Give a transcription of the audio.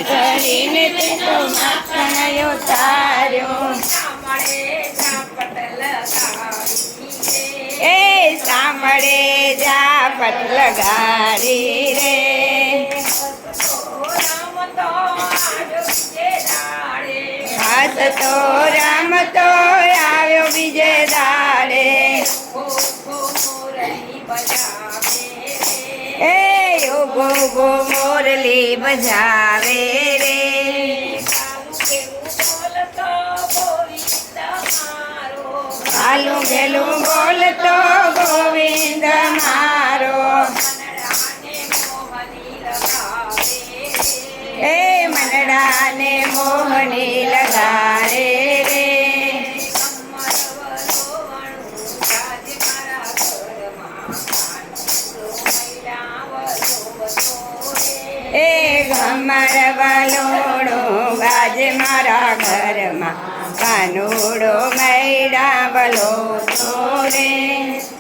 કરીને તે તો માખણ ઉતાર્યો એ સાંભળે જાપટ લગાડી રે હાથ તો રામ તો આવ્યો બીજે દાડે એ ઉભો ઉભો મોરલી બજાવે રે આલું ગેલું બોલતો ગોવિંદ મારો એ મનડાને મોહની લગારે રે એ ઘમર વલોડો ગાજે મારા ઘરમાં કાનુડો મૈડા બલો રે